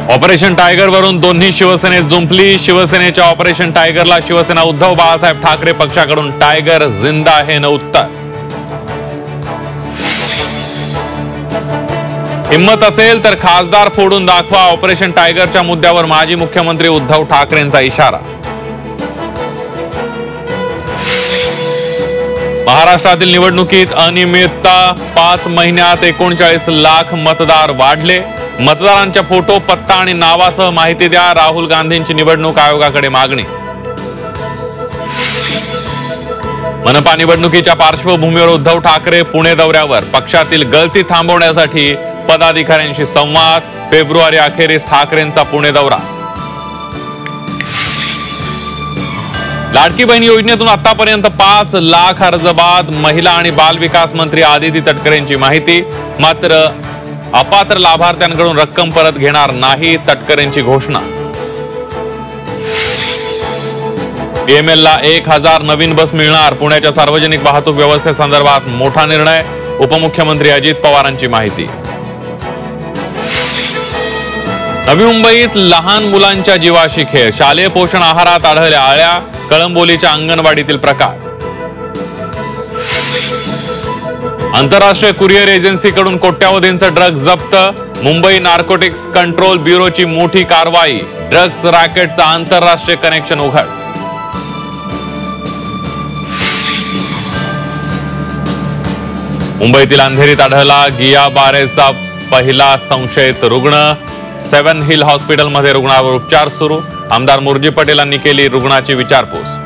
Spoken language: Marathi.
ऑपरेशन टायगर वरून दोन्ही शिवसेनेत जुंपली। शिवसेनेच्या ऑपरेशन टायगरला शिवसेना उद्धव बाळासाहेब ठाकरे पक्षाकडून टायगर जिंदा आहे न उत्तर। हिम्मत असेल तर खासदार फोडून दाखवा, ऑपरेशन टायगरच्या मुद्द्यावर माजी मुख्यमंत्री उद्धव ठाकरेंचा इशारा। महाराष्ट्रातील निवडणुकीत अनियमितता, 5 महिन्यात 39 लाख मतदार वाढले। मतदारांच्या फोटो, पत्ता आणि नावासह माहिती द्या, राहुल गांधींची निवडणूक आयोगाकडे मागणी। मनपा निवडणुकीच्या पार्श्वभूमीवर उद्धव ठाकरे पुणे दौऱ्यावर, पक्षातील गळती थांबवण्यासाठी पदाधिकाऱ्यांशी संवाद। फेब्रुवारी अखेरीस ठाकरेंचा पुणे दौरा। लाडकी बहीण योजनेतून आतापर्यंत 5 लाख अर्ज बाद। महिला आणि बाल विकास मंत्री आदिती तटकरेंची माहिती। मात्र अपात्र लाभार्थ्यांकडून रक्कम परत घेणार नाही, तटकरेंची घोषणा। DML ला 1000 नवीन बस मिळणार। पुण्याच्या सार्वजनिक वाहतूक व्यवस्थेसंदर्भात मोठा निर्णय। उपमुख्यमंत्री अजित पवारांची माहिती। नवी मुंबईत लहान मुलांच्या जीवाशी खेळ, शालेय पोषण आहारात आढळल्या आळ्या। कळंबोलीच्या अंगणवाडीतील प्रकार। आंतरराष्ट्रीय कुरिअर एजन्सीकडून कोट्यावधींचा ड्रग्ज जप्त। मुंबई नार्कोटिक्स कंट्रोल ब्युरोची मोठी कारवाई। ड्रग्ज रॅकेटचा आंतरराष्ट्रीय कनेक्शन उघड। मुंबईतील अंधेरीत आढळला गियाबारेचा पहिला संशयित रुग्ण। 7 हिल हॉस्पिटलमध्ये रुग्णावर उपचार सुरू। आमदार मुर्जी पटेलांनी केली रुग्णाची विचारपूस।